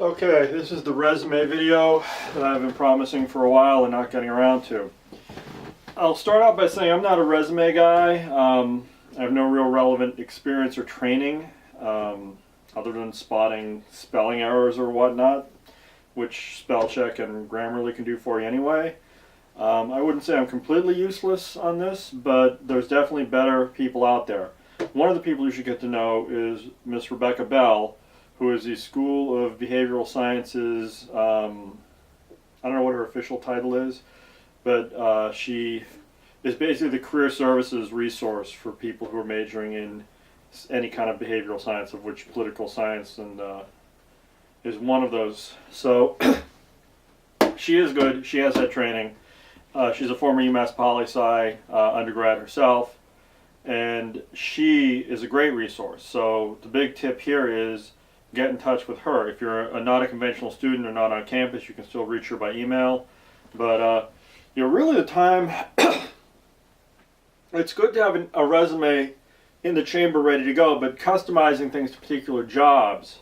Okay, this is the resume video that I've been promising for a while and not getting around to. I'll start out by saying I'm not a resume guy. I have no real relevant experience or training other than spotting spelling errors or whatnot, which spell check and Grammarly can do for you anyway. I wouldn't say I'm completely useless on this, but there's definitely better people out there. One of the people you should get to know is Miss Rebecca Bell, who is the School of Behavioral Sciences, I don't know what her official title is, but she is basically the career services resource for people who are majoring in any kind of behavioral science, of which political science and is one of those. So she is good. She has that training. She's a former UMass Poli-Sci undergrad herself, and she is a great resource. So the big tip here is get in touch with her. If you're not a conventional student or not on campus, you can still reach her by email. But really the time, it's good to have a resume in the chamber ready to go, but customizing things to particular jobs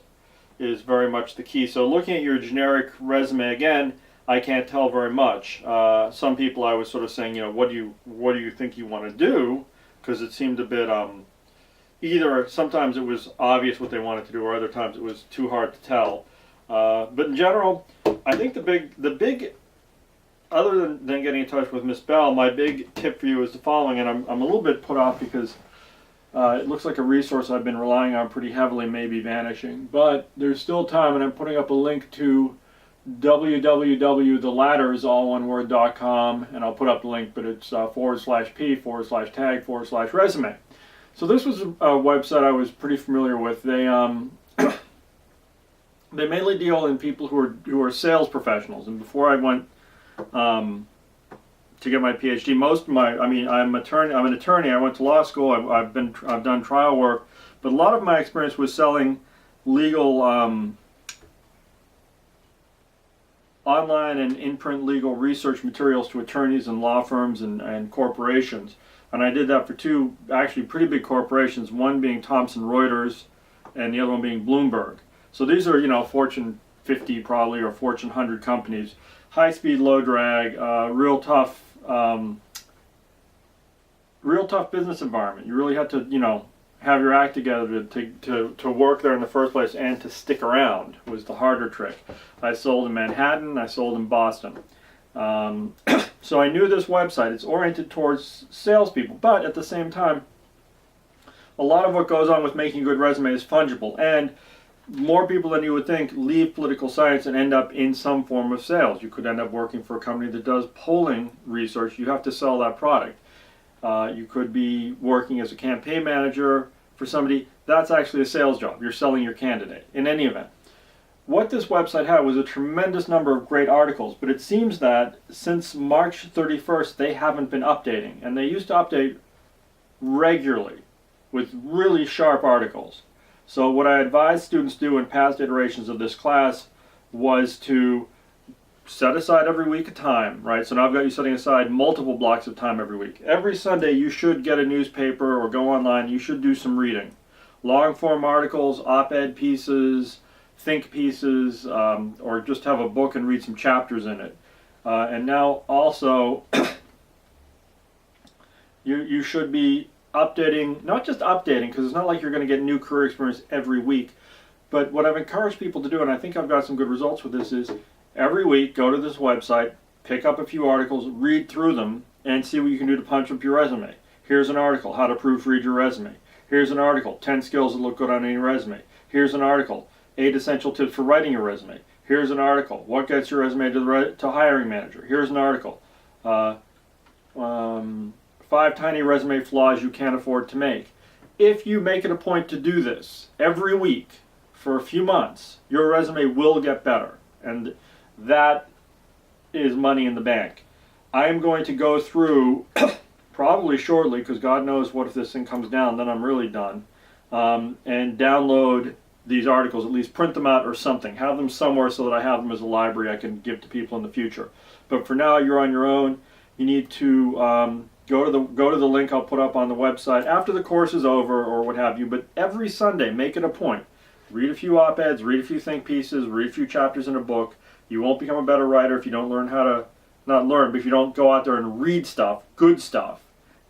is very much the key. So looking at your generic resume, again, I can't tell very much. Some people I was sort of saying, what do you think you want to do? Because it seemed a bit either sometimes it was obvious what they wanted to do, or other times it was too hard to tell. But in general, I think the big, other than getting in touch with Miss Bell, my big tip for you is the following, and I'm a little bit put off because it looks like a resource I've been relying on pretty heavily may be vanishing. But there's still time, and I'm putting up a link to www.theladdersalloneword.com, and I'll put up the link, but it's /p/tag/resume. So this was a website I was pretty familiar with. They they mainly deal in people who are sales professionals. And before I went to get my PhD, I'm an attorney. I went to law school. I've done trial work, but a lot of my experience was selling legal online and in-print legal research materials to attorneys and law firms and corporations. And I did that for two actually pretty big corporations, one being Thomson Reuters and the other one being Bloomberg. So these are, Fortune 50 probably, or Fortune 100 companies. High speed, low drag, real tough business environment. You really had to, have your act together to work there in the first place, and to stick around was the harder trick. I sold in Manhattan, I sold in Boston. So I knew this website. It's oriented towards salespeople, but at the same time, a lot of what goes on with making a good resume is fungible, and more people than you would think leave political science and end up in some form of sales. You could end up working for a company that does polling research. You have to sell that product. You could be working as a campaign manager for somebody. That's actually a sales job. You're selling your candidate. In any event, what this website had was a tremendous number of great articles, but it seems that since March 31st they haven't been updating, and they used to update regularly with really sharp articles. So what I advised students do in past iterations of this class was to set aside every week a time, right? So now I've got you setting aside multiple blocks of time every week. Every Sunday you should get a newspaper or go online. You should do some reading. Long form articles, op-ed pieces, think pieces, or just have a book and read some chapters in it. And now also you should be updating, not just updating, because it's not like you're going to get new career experience every week, but what I've encouraged people to do, and I think I've got some good results with this, is every week go to this website, pick up a few articles, read through them, and see what you can do to punch up your resume. Here's an article, how to proofread your resume. Here's an article, 10 skills that look good on any resume. Here's an article, 8 essential tips for writing your resume. Here's an article, what gets your resume to hiring manager. Here's an article, 5 tiny resume flaws you can't afford to make. If you make it a point to do this every week for a few months, your resume will get better, and that is money in the bank. I am going to go through probably shortly, because God knows what if this thing comes down, then I'm really done, and download these articles, at least print them out or something. Have them somewhere so that I have them as a library I can give to people in the future. But for now, you're on your own. You need to go to the link I'll put up on the website after the course is over or what have you. But every Sunday, make it a point. Read a few op-eds, read a few think pieces, read a few chapters in a book. You won't become a better writer if you don't learn how to, not learn, but if you don't go out there and read stuff, good stuff.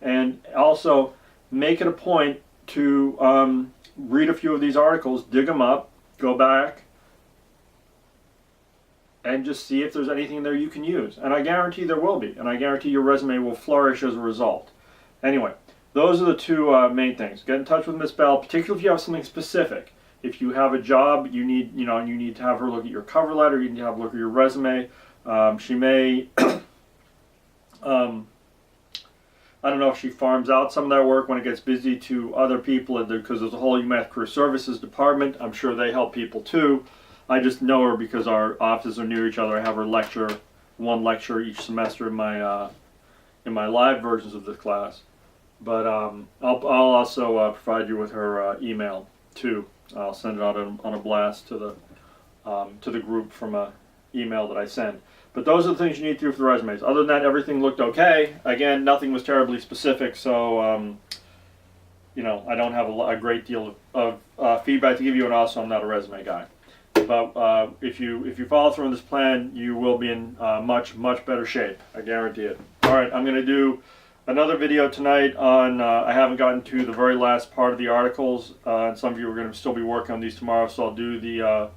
And also make it a point to read a few of these articles, dig them up, go back, and just see if there's anything there you can use. And I guarantee there will be. And I guarantee your resume will flourish as a result. Anyway, those are the two main things. Get in touch with Miss Bell, particularly if you have something specific. If you have a job, you need to have her look at your cover letter. You need to have a look at your resume. She may, I don't know if she farms out some of that work when it gets busy to other people, because there's a whole UMass Career Services department. I'm sure they help people too. I just know her because our offices are near each other. I have her one lecture each semester in my live versions of this class. But I'll also provide you with her email too. I'll send it out on a blast to the group from a email that I send. But those are the things you need to do for the resumes. Other than that, everything looked okay. Again, nothing was terribly specific, so I don't have a great deal of feedback to give you, and also I'm not a resume guy. But if you follow through on this plan, you will be in much better shape. I guarantee it. All right, I'm going to do another video tonight on. I haven't gotten to the very last part of the articles, and some of you are going to still be working on these tomorrow. So I'll do the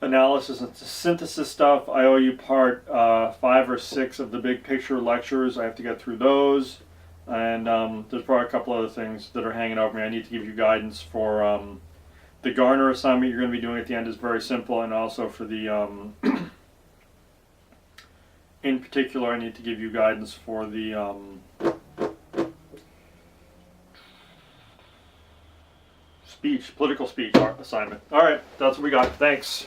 analysis and synthesis stuff. I owe you part 5 or 6 of the big picture lectures. I have to get through those, and there's probably a couple other things that are hanging over me. I need to give you guidance for the Garner assignment you're going to be doing at the end is very simple, and also for the in particular I need to give you guidance for the political speech assignment. All right, that's what we got. Thanks.